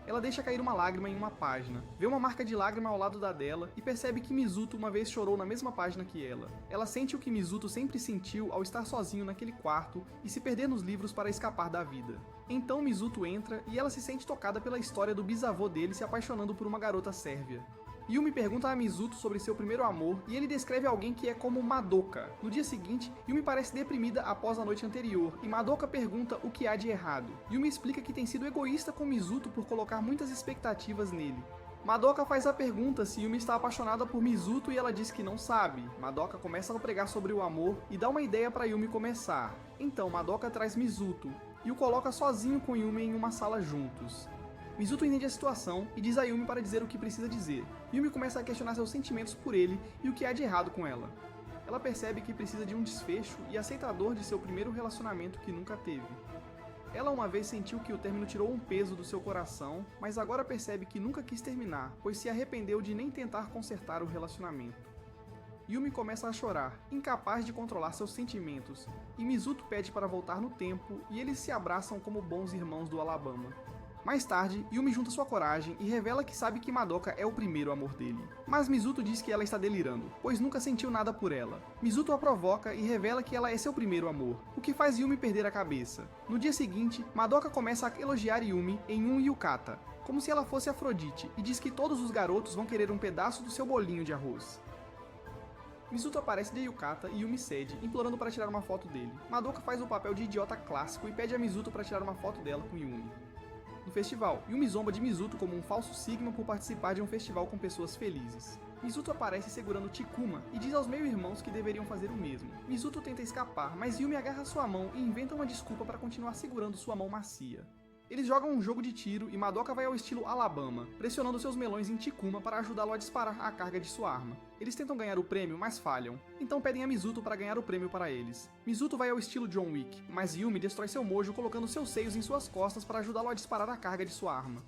Ela deixa cair uma lágrima em uma página, vê uma marca de lágrima ao lado da dela e percebe que Mizuto uma vez chorou na mesma página que ela. Ela sente o que Mizuto sempre sentiu ao estar sozinho naquele quarto e se perder nos livros para escapar da vida. Então Mizuto entra e ela se sente tocada pela história do bisavô dele se apaixonando por uma garota sérvia. Yumi pergunta a Mizuto sobre seu primeiro amor e ele descreve alguém que é como Madoka. No dia seguinte, Yumi parece deprimida após a noite anterior e Madoka pergunta o que há de errado. Yumi explica que tem sido egoísta com Mizuto por colocar muitas expectativas nele. Madoka faz a pergunta se Yumi está apaixonada por Mizuto e ela diz que não sabe. Madoka começa a pregar sobre o amor e dá uma ideia para Yumi começar. Então Madoka traz Mizuto e o coloca sozinho com Yumi em uma sala juntos. Mizuto entende a situação e diz a Yumi para dizer o que precisa dizer. Yumi começa a questionar seus sentimentos por ele e o que há de errado com ela. Ela percebe que precisa de um desfecho e aceitador de seu primeiro relacionamento que nunca teve. Ela uma vez sentiu que o término tirou um peso do seu coração, mas agora percebe que nunca quis terminar, pois se arrependeu de nem tentar consertar o relacionamento. Yumi começa a chorar, incapaz de controlar seus sentimentos, e Mizuto pede para voltar no tempo e eles se abraçam como bons irmãos do Alabama. Mais tarde, Yumi junta sua coragem e revela que sabe que Madoka é o primeiro amor dele. Mas Mizuto diz que ela está delirando, pois nunca sentiu nada por ela. Mizuto a provoca e revela que ela é seu primeiro amor, o que faz Yumi perder a cabeça. No dia seguinte, Madoka começa a elogiar Yumi em um yukata, como se ela fosse Afrodite, e diz que todos os garotos vão querer um pedaço do seu bolinho de arroz. Mizuto aparece de yukata e Yumi cede, implorando para tirar uma foto dele. Madoka faz o papel de idiota clássico e pede a Mizuto para tirar uma foto dela com Yumi. No festival, Yumi zomba de Mizuto como um falso sigma por participar de um festival com pessoas felizes. Mizuto aparece segurando Chikuma e diz aos meio-irmãos que deveriam fazer o mesmo. Mizuto tenta escapar, mas Yumi agarra sua mão e inventa uma desculpa para continuar segurando sua mão macia. Eles jogam um jogo de tiro e Madoka vai ao estilo Alabama, pressionando seus melões em Chikuma para ajudá-lo a disparar a carga de sua arma. Eles tentam ganhar o prêmio, mas falham. Então pedem a Mizuto para ganhar o prêmio para eles. Mizuto vai ao estilo John Wick, mas Yumi destrói seu mojo colocando seus seios em suas costas para ajudá-lo a disparar a carga de sua arma.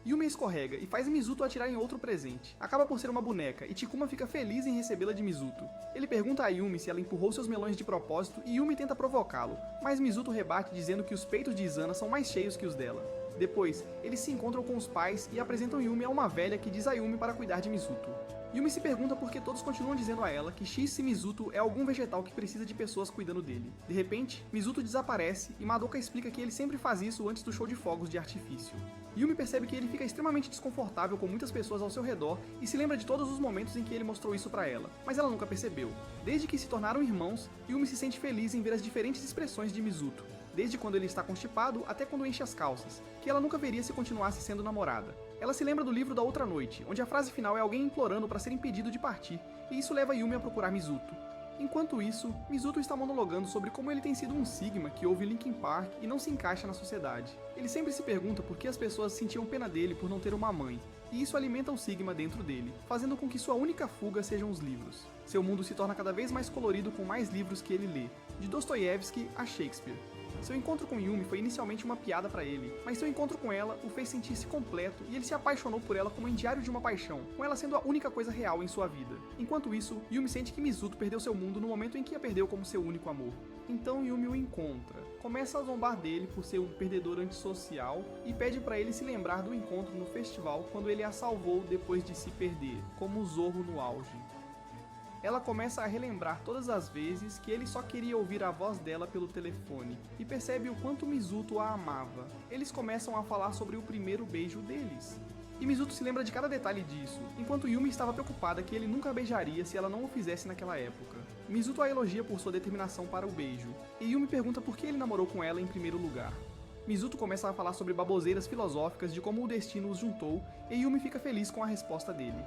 Yumi escorrega e faz Mizuto atirar em outro presente. Acaba por ser uma boneca e Chikuma fica feliz em recebê-la de Mizuto. Ele pergunta a Yumi se ela empurrou seus melões de propósito e Yumi tenta provocá-lo, mas Mizuto rebate dizendo que os peitos de Izana são mais cheios que os dela. Depois, eles se encontram com os pais e apresentam Yumi a uma velha que diz a Yumi para cuidar de Mizuto. Yumi se pergunta por que todos continuam dizendo a ela que X Mizuto é algum vegetal que precisa de pessoas cuidando dele. De repente, Mizuto desaparece e Madoka explica que ele sempre faz isso antes do show de fogos de artifício. Yumi percebe que ele fica extremamente desconfortável com muitas pessoas ao seu redor e se lembra de todos os momentos em que ele mostrou isso pra ela, mas ela nunca percebeu. Desde que se tornaram irmãos, Yumi se sente feliz em ver as diferentes expressões de Mizuto, desde quando ele está constipado até quando enche as calças, que ela nunca veria se continuasse sendo namorada. Ela se lembra do livro da outra noite, onde a frase final é alguém implorando para ser impedido de partir, e isso leva Yumi a procurar Mizuto. Enquanto isso, Mizuto está monologando sobre como ele tem sido um sigma que ouve Linkin Park e não se encaixa na sociedade. Ele sempre se pergunta por que as pessoas sentiam pena dele por não ter uma mãe, e isso alimenta o sigma dentro dele, fazendo com que sua única fuga sejam os livros. Seu mundo se torna cada vez mais colorido com mais livros que ele lê, de Dostoiévski a Shakespeare. Seu encontro com Yumi foi inicialmente uma piada pra ele, mas seu encontro com ela o fez sentir-se completo e ele se apaixonou por ela como em Diário de uma Paixão, com ela sendo a única coisa real em sua vida. Enquanto isso, Yumi sente que Mizuto perdeu seu mundo no momento em que a perdeu como seu único amor. Então Yumi o encontra, começa a zombar dele por ser um perdedor antissocial e pede pra ele se lembrar do encontro no festival quando ele a salvou depois de se perder, como Zorro no auge. Ela começa a relembrar todas as vezes que ele só queria ouvir a voz dela pelo telefone e percebe o quanto Mizuto a amava. Eles começam a falar sobre o primeiro beijo deles. E Mizuto se lembra de cada detalhe disso, enquanto Yumi estava preocupada que ele nunca a beijaria se ela não o fizesse naquela época. Mizuto a elogia por sua determinação para o beijo, e Yumi pergunta por que ele namorou com ela em primeiro lugar. Mizuto começa a falar sobre baboseiras filosóficas de como o destino os juntou, e Yumi fica feliz com a resposta dele.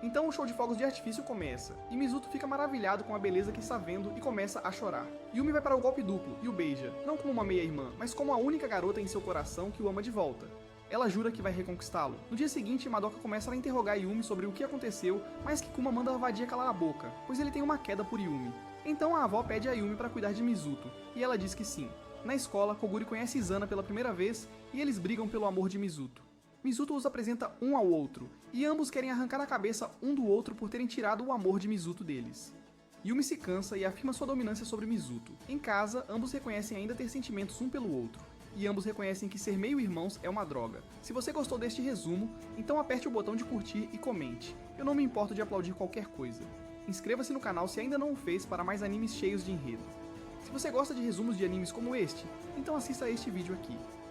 Então o show de fogos de artifício começa, e Mizuto fica maravilhado com a beleza que está vendo e começa a chorar. Yumi vai para o golpe duplo e o beija, não como uma meia-irmã, mas como a única garota em seu coração que o ama de volta. Ela jura que vai reconquistá-lo. No dia seguinte, Madoka começa a interrogar Yumi sobre o que aconteceu, mas Kikuma manda a vadia calar a boca, pois ele tem uma queda por Yumi. Então a avó pede a Yumi para cuidar de Mizuto, e ela diz que sim. Na escola, Koguri conhece Izana pela primeira vez, e eles brigam pelo amor de Mizuto. Mizuto os apresenta um ao outro, e ambos querem arrancar a cabeça um do outro por terem tirado o amor de Mizuto deles. Yumi se cansa e afirma sua dominância sobre Mizuto. Em casa, ambos reconhecem ainda ter sentimentos um pelo outro, e ambos reconhecem que ser meio-irmãos é uma droga. Se você gostou deste resumo, então aperte o botão de curtir e comente. Eu não me importo de aplaudir qualquer coisa. Inscreva-se no canal se ainda não o fez para mais animes cheios de enredo. Se você gosta de resumos de animes como este, então assista a este vídeo aqui.